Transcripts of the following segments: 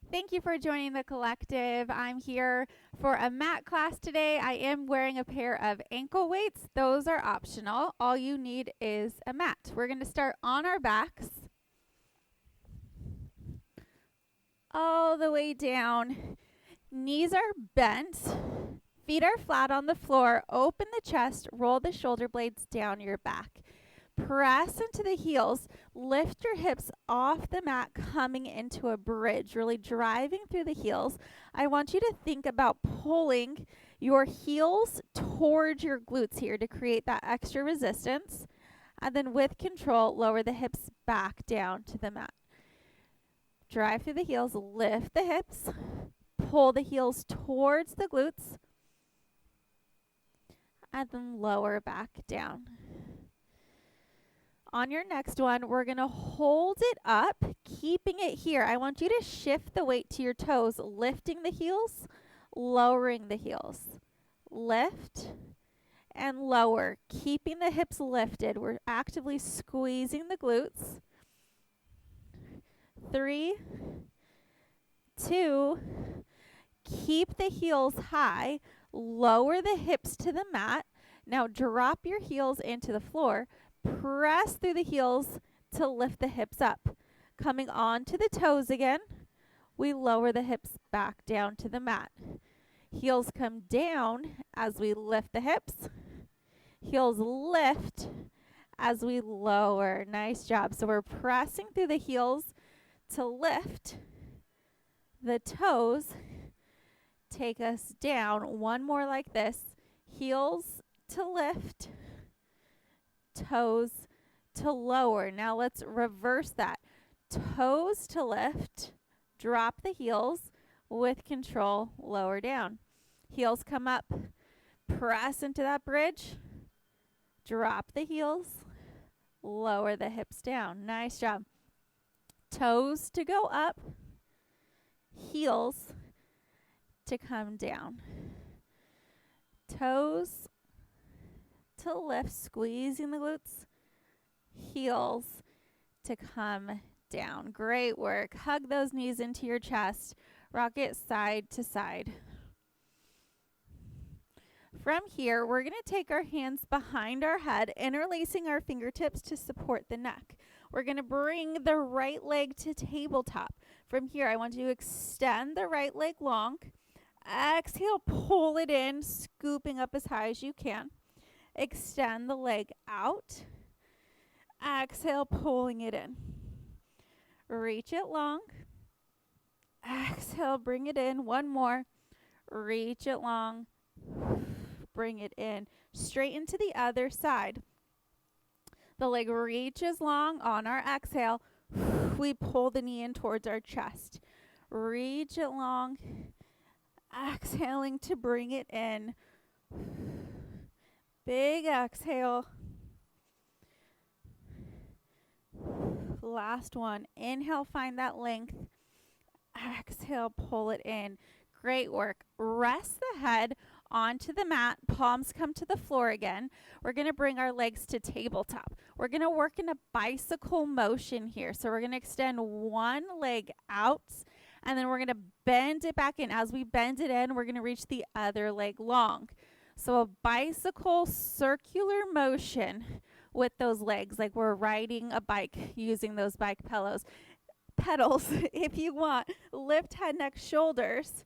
Thank you for joining the collective. I'm here for a mat class today. I am wearing a pair of ankle weights. Those are optional. All you need is a mat. We're going to start on our backs, all the way down. Knees are bent. Feet are flat on the floor. Open the chest. Roll the shoulder blades down your back. Press into the heels. Lift your hips off the mat, coming into a bridge, really driving through the heels. I want you to think about pulling your heels towards your glutes here to create that extra resistance. And then with control, lower the hips back down to the mat. Drive through the heels, lift the hips, pull the heels towards the glutes, and then lower back down. On your next one, we're going to hold it up, keeping it here. I want you to shift the weight to your toes, lifting the heels, lowering the heels. Lift and lower, keeping the hips lifted. We're actively squeezing the glutes. 3, 2, keep the heels high, lower the hips to the mat. Now drop your heels into the floor. Press through the heels to lift the hips up. Coming onto the toes again, we lower the hips back down to the mat. Heels come down as we lift the hips. Heels lift as we lower. Nice job. So we're pressing through the heels to lift. The toes take us down. One more like this. Heels to lift. Toes to lower. Now let's reverse that. Toes to lift, drop the heels, with control, lower down. Heels come up, press into that bridge, drop the heels, lower the hips down. Nice job. Toes to go up, heels to come down. Toes to lift, squeezing the glutes, heels to come down. Great work. Hug those knees into your chest. Rock it side to side. From here, we're going to take our hands behind our head, interlacing our fingertips to support the neck. We're going to bring the right leg to tabletop. From here, I want you to extend the right leg long. Exhale, pull it in, scooping up as high as you can. Extend the leg out. Exhale, pulling it in. Reach it long. Exhale, bring it in. One more. Reach it long. Bring it in. Straighten to the other side. The leg reaches long on our exhale. We pull the knee in towards our chest. Reach it long. Exhaling to bring it in. Big exhale. Last one. Inhale, find that length. Exhale, pull it in. Great work. Rest the head onto the mat. Palms come to the floor again. We're going to bring our legs to tabletop. We're going to work in a bicycle motion here. So we're going to extend one leg out, and then we're going to bend it back in. As we bend it in, we're going to reach the other leg long. So a bicycle circular motion with those legs, like we're riding a bike using those bike pedals. If you want, lift head, neck, shoulders,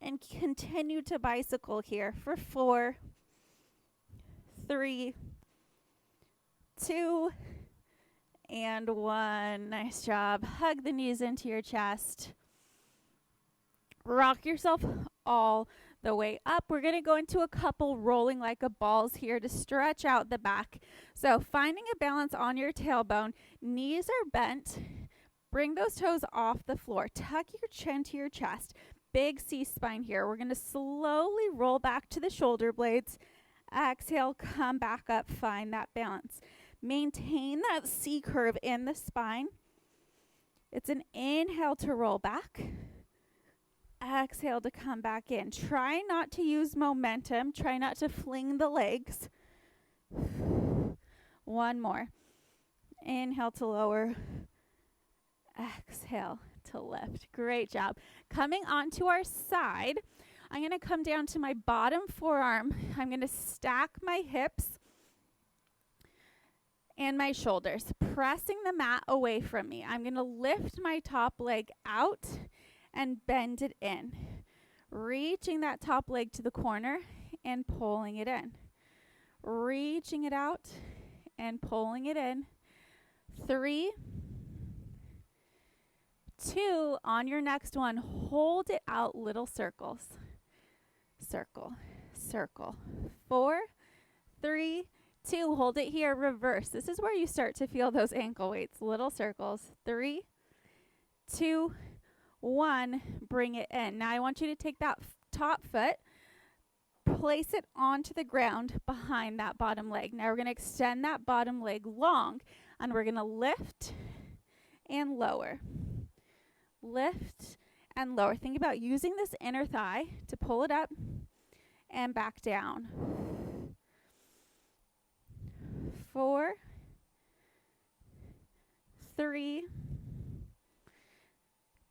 and continue to bicycle here for 4, 3, 2, and 1. Nice job. Hug the knees into your chest. Rock yourself all the way up. We're going to go into a couple rolling like a balls here to stretch out the back. So finding a balance on your tailbone. Knees are bent. Bring those toes off the floor. Tuck your chin to your chest. Big C-spine here. We're going to slowly roll back to the shoulder blades. Exhale, come back up. Find that balance. Maintain that C curve in the spine. It's an inhale to roll back. Exhale to come back in. Try not to use momentum. Try not to fling the legs. One more. Inhale to lower. Exhale to lift. Great job. Coming onto our side, I'm going to come down to my bottom forearm. I'm going to stack my hips and my shoulders, pressing the mat away from me. I'm going to lift my top leg out and bend it in, reaching that top leg to the corner and pulling it in, reaching it out and pulling it in. 3, 2, on your next one, hold it out, little circles. Circle, circle. 4, 3, 2, hold it here, reverse. This is where you start to feel those ankle weights, little circles. 3, 2, 1, bring it in. Now I want you to take that top foot, place it onto the ground behind that bottom leg. Now we're going to extend that bottom leg long, and we're going to lift and lower. Lift and lower. Think about using this inner thigh to pull it up and back down. 4, 3,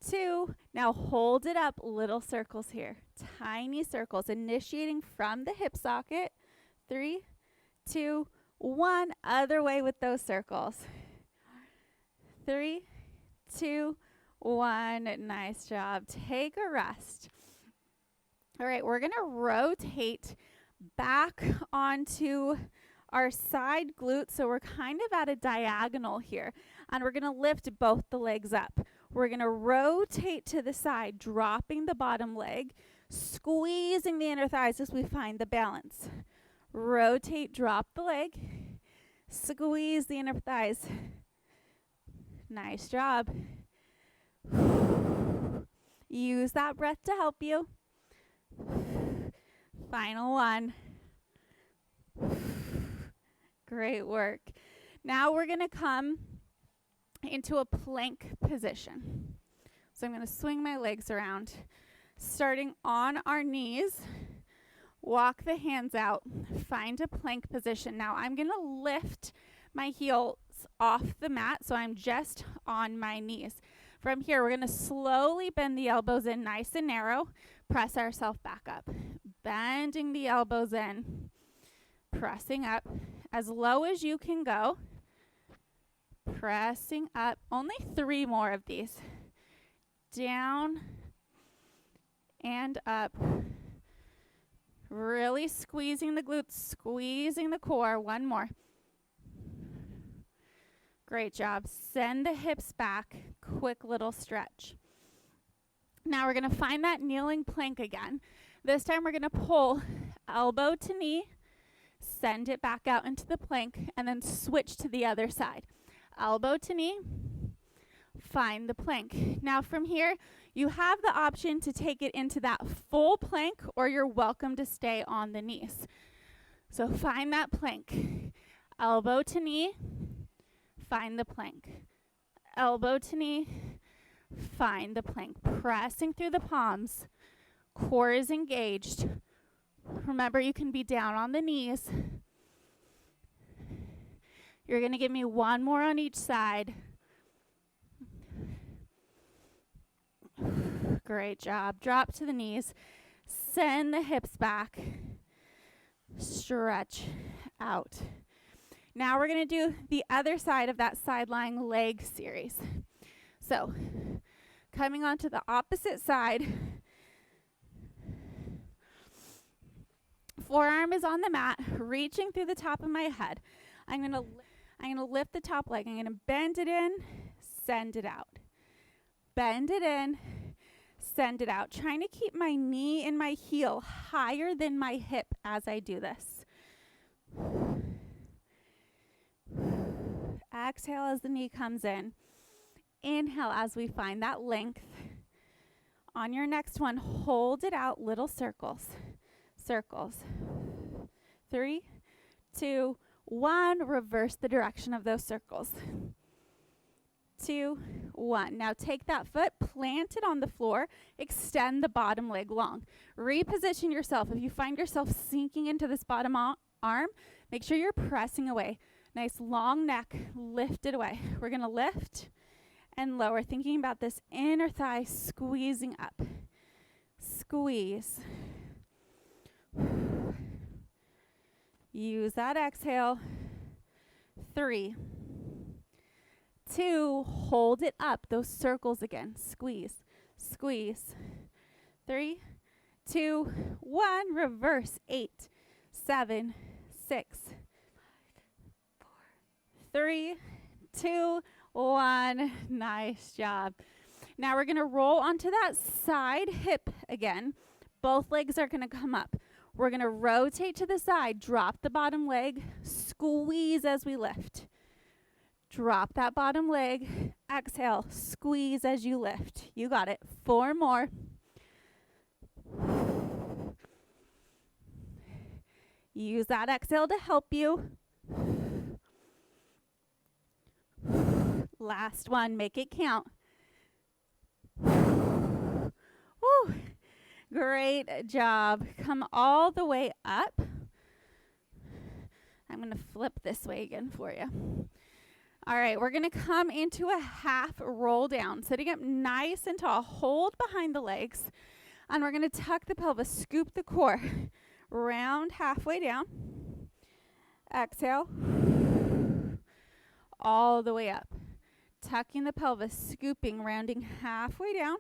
2. Now hold it up, little circles here. Tiny circles, initiating from the hip socket. 3, 2, 1. Other way with those circles. 3, 2, 1. Nice job. Take a rest. All right, we're going to rotate back onto our side glutes. So we're kind of at a diagonal here. And we're going to lift both the legs up. We're going to rotate to the side, dropping the bottom leg, squeezing the inner thighs as we find the balance. Rotate, drop the leg, squeeze the inner thighs. Nice job. Use that breath to help you. Final one. Great work. Now we're going to come into a plank position. So I'm going to swing my legs around, starting on our knees. Walk the hands out. Find a plank position. Now I'm going to lift my heels off the mat, so I'm just on my knees. From here, we're going to slowly bend the elbows in nice and narrow. Press ourselves back up. Bending the elbows in. Pressing up as low as you can go. Pressing up. Only 3 more of these. Down and up. Really squeezing the glutes, squeezing the core. 1 more. Great job. Send the hips back. Quick little stretch. Now we're going to find that kneeling plank again. This time we're going to pull elbow to knee, send it back out into the plank, and then switch to the other side. Elbow to knee, find the plank. Now from here, you have the option to take it into that full plank, or you're welcome to stay on the knees. So find that plank. Elbow to knee, find the plank. Elbow to knee, find the plank. Pressing through the palms. Core is engaged. Remember, you can be down on the knees. You're going to give me 1 more on each side. Great job. Drop to the knees. Send the hips back. Stretch out. Now we're going to do the other side of that side lying leg series. So, coming onto the opposite side. Forearm is on the mat, reaching through the top of my head. I'm going to lift the top leg. I'm going to bend it in, send it out. Bend it in, send it out. Trying to keep my knee and my heel higher than my hip as I do this. Exhale as the knee comes in. Inhale as we find that length. On your next one, hold it out, little circles. Circles. 3, 2, 1. Reverse the direction of those circles. 2, 1. Now take that foot, plant it on the floor, extend the bottom leg long. Reposition yourself. If you find yourself sinking into this bottom arm, make sure you're pressing away. Nice long neck, lift it away. We're going to lift and lower. Thinking about this inner thigh squeezing up. Squeeze. Use that exhale. 3, 2, hold it up. Those circles again. Squeeze, squeeze. 3, 2, 1. Reverse. 8, 7, 6, 4, 3, 2, 1. Nice job. Now we're going to roll onto that side hip again. Both legs are going to come up. We're going to rotate to the side, drop the bottom leg, squeeze as we lift. Drop that bottom leg, exhale, squeeze as you lift. You got it. 4 more. Use that exhale to help you. Last one, make it count. Woo. Great job. Come all the way up. I'm going to flip this way again for you. All right, we're going to come into a half roll down. Sitting up nice and tall. Hold behind the legs. And we're going to tuck the pelvis, scoop the core. Round halfway down. Exhale. All the way up. Tucking the pelvis, scooping, rounding halfway down.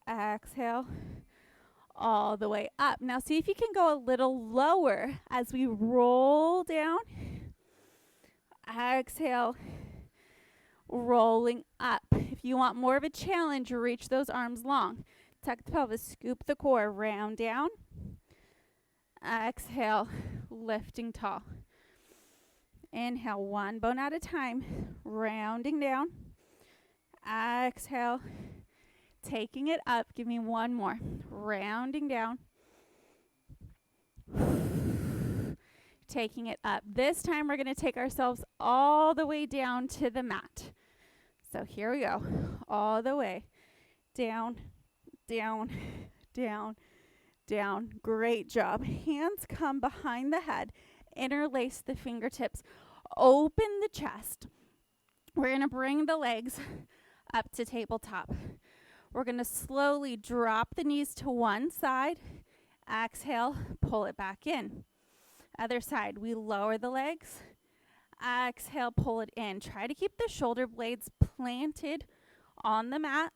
Exhale, all the way up. Now see if you can go a little lower as we roll down. Exhale, rolling up. If you want more of a challenge, reach those arms long. Tuck the pelvis, scoop the core, round down. Exhale, lifting tall. Inhale, one bone at a time, rounding down. Exhale, taking it up. Give me one more. Rounding down. Taking it up. This time we're going to take ourselves all the way down to the mat. So here we go. All the way. Down, down, down, down. Great job. Hands come behind the head. Interlace the fingertips. Open the chest. We're going to bring the legs up to tabletop. We're going to slowly drop the knees to one side. Exhale, pull it back in. Other side, we lower the legs. Exhale, pull it in. Try to keep the shoulder blades planted on the mat.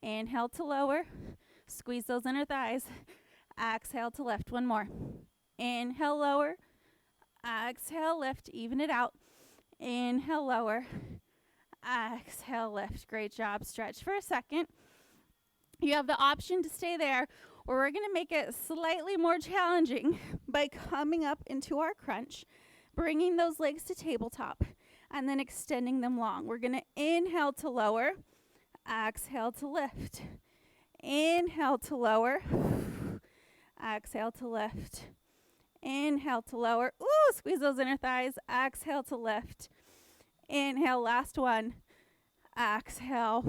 Inhale to lower. Squeeze those inner thighs. Exhale to lift. One more. Inhale, lower. Exhale, lift. Even it out. Inhale, lower. Exhale, lift. Great job. Stretch for a second. You have the option to stay there, or we're going to make it slightly more challenging by coming up into our crunch, bringing those legs to tabletop, and then extending them long. We're going to inhale to lower. Exhale to lift. Inhale to lower. Exhale to lift. Inhale to lower. Ooh, squeeze those inner thighs. Exhale to lift. Inhale, last one. Exhale.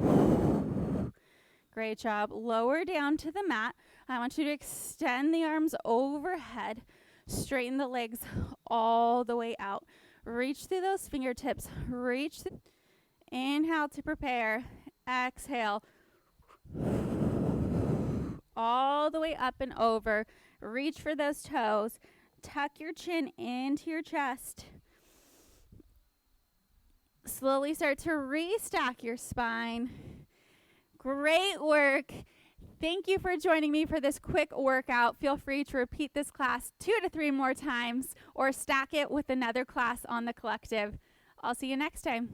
Great job. Lower down to the mat. I want you to extend the arms overhead. Straighten the legs all the way out. Reach through those fingertips. Reach. Inhale to prepare. Exhale. All the way up and over. Reach for those toes. Tuck your chin into your chest. Slowly start to restack your spine. Great work. Thank you for joining me for this quick workout. Feel free to repeat this class 2 to 3 more times or stack it with another class on the collective. I'll see you next time.